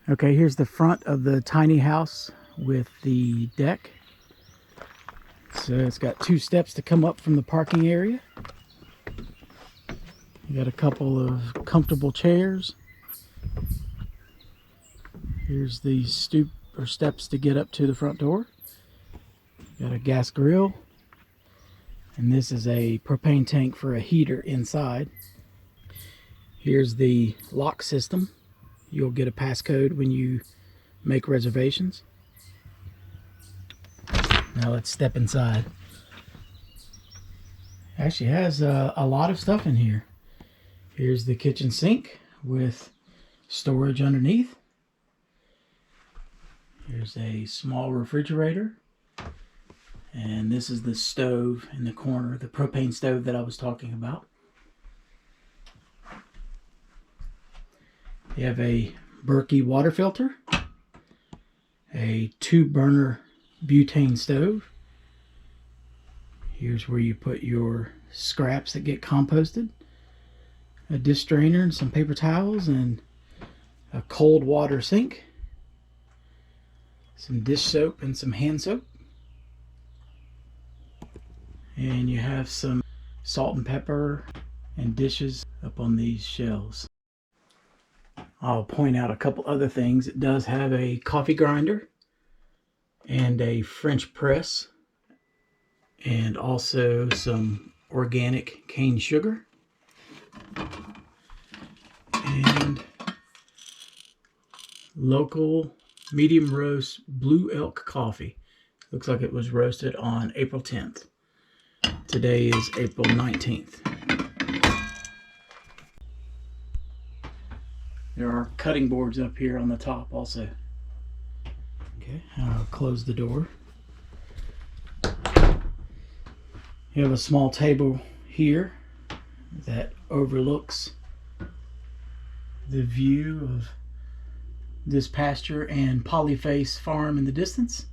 Okay, here's the front of the tiny house with the deck. So it's got 2 steps to come up from the parking area. You got a couple of comfortable chairs. Here's the stoop or steps to get up to the front door. Got a gas grill. And this is a propane tank for a heater inside. Here's the lock system. You'll get a passcode when you make reservations. Now let's step inside. Actually has a lot of stuff in here. Here's the kitchen sink with storage underneath. Here's a small refrigerator. And this is the stove in the corner, the propane stove that I was talking about. You have a Berkey water filter, a 2-burner butane stove. Here's where you put your scraps that get composted, a dish strainer and some paper towels, and a cold water sink, some dish soap and some hand soap. And you have some salt and pepper and dishes up on these shelves. I'll point out a couple other things. It does have a coffee grinder and a French press, and also some organic cane sugar and local medium roast Blue Elk coffee. Looks like it was roasted on April 10th. Today is April 19th. There are cutting boards up here on the top also. Okay, I'll close the door. You have a small table here that overlooks the view of this pasture and Polyface Farm in the distance.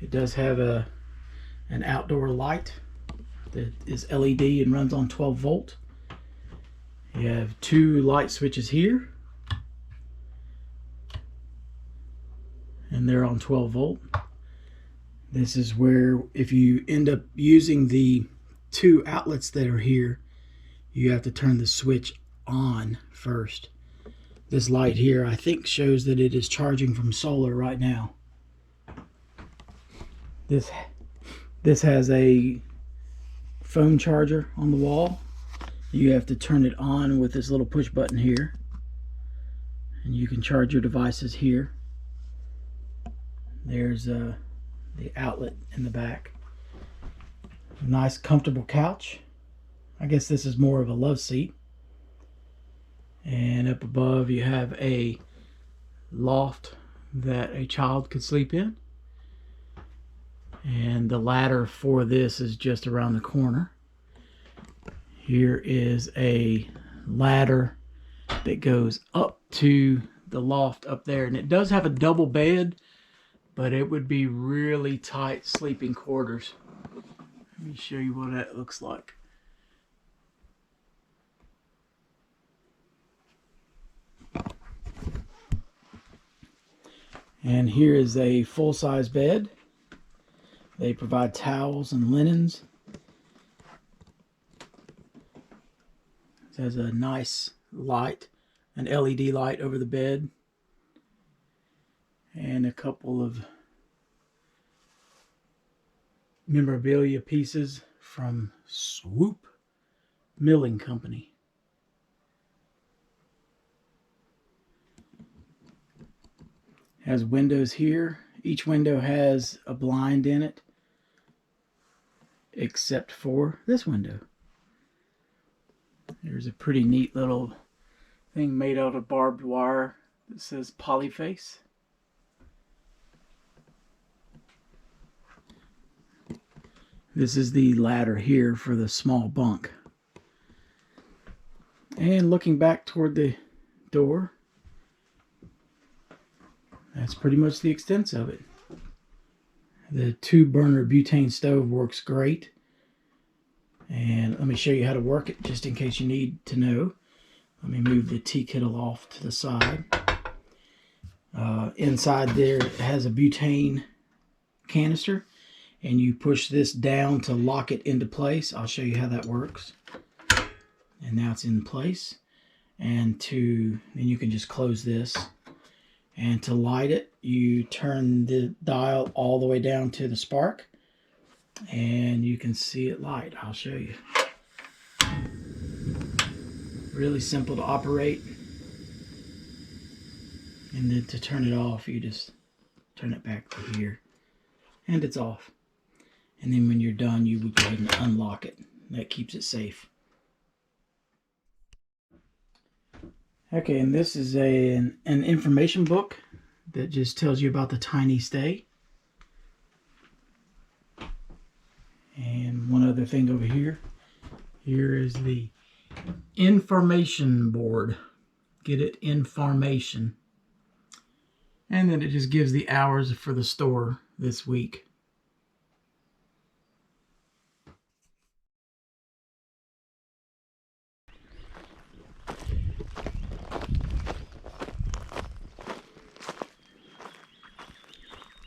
It does have an outdoor light that is LED and runs on 12 volt. You have 2 light switches here, and they're on 12 volt. This is where, if you end up using the 2 outlets that are here, you have to turn the switch on first. This light here, I think, shows that it is charging from solar right now. This has a phone charger on the wall. You have to turn it on with this little push button here, and you can charge your devices here. There's the outlet in the back. Nice comfortable couch. I guess this is more of a love seat. And up above you have a loft that a child could sleep in. And the ladder for this is just around the corner. Here is a ladder that goes up to the loft up there. And it does have a double bed, but it would be really tight sleeping quarters. Let me show you what that looks like. And here is a full-size bed. They provide towels and linens. It has a nice light, an LED light over the bed, and a couple of memorabilia pieces from Swoope Milling Company. Has windows here. Each window has a blind in it, except for this window. There's a pretty neat little thing made out of barbed wire that says Polyface. This is the ladder here for the small bunk. And looking back toward the door, that's pretty much the extent of it. The 2-burner butane stove works great. And let me show you how to work it just in case you need to know. Let me move the tea kettle off to the side. Inside there it has a butane canister, and you push this down to lock it into place. I'll show you how that works. And now it's in place. And then you can just close this. And to light it, you turn the dial all the way down to the spark, and you can see it light. I'll show you. Really simple to operate. And then to turn it off, you just turn it back to here, and it's off. And then when you're done, you would go ahead and unlock it. That keeps it safe. Okay, and this is an information book that just tells you about the tiny stay. And one other thing over here. Here is the information board. Get it? Information. And then it just gives the hours for the store this week.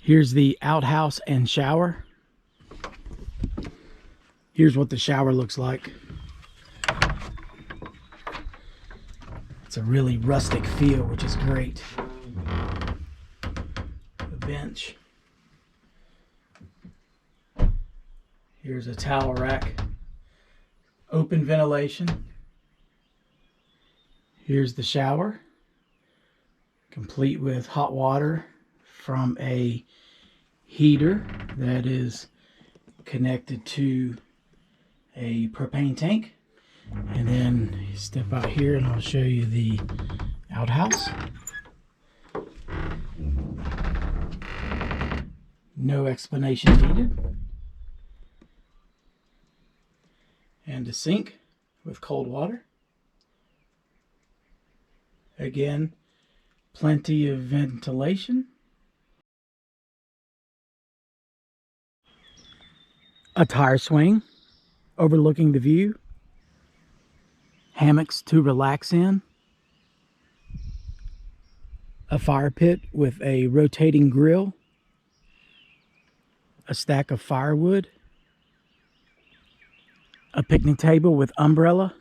Here's the outhouse and shower. Here's what the shower looks like. It's a really rustic feel, which is great. The bench. Here's a towel rack. Open ventilation. Here's the shower, complete with hot water from a heater that is connected to a propane tank. And then you step out here and I'll show you the outhouse. No explanation needed. And a sink with cold water. Again, plenty of ventilation. A tire swing overlooking the view. Hammocks to relax in. A fire pit with a rotating grill. A stack of firewood. A picnic table with umbrella.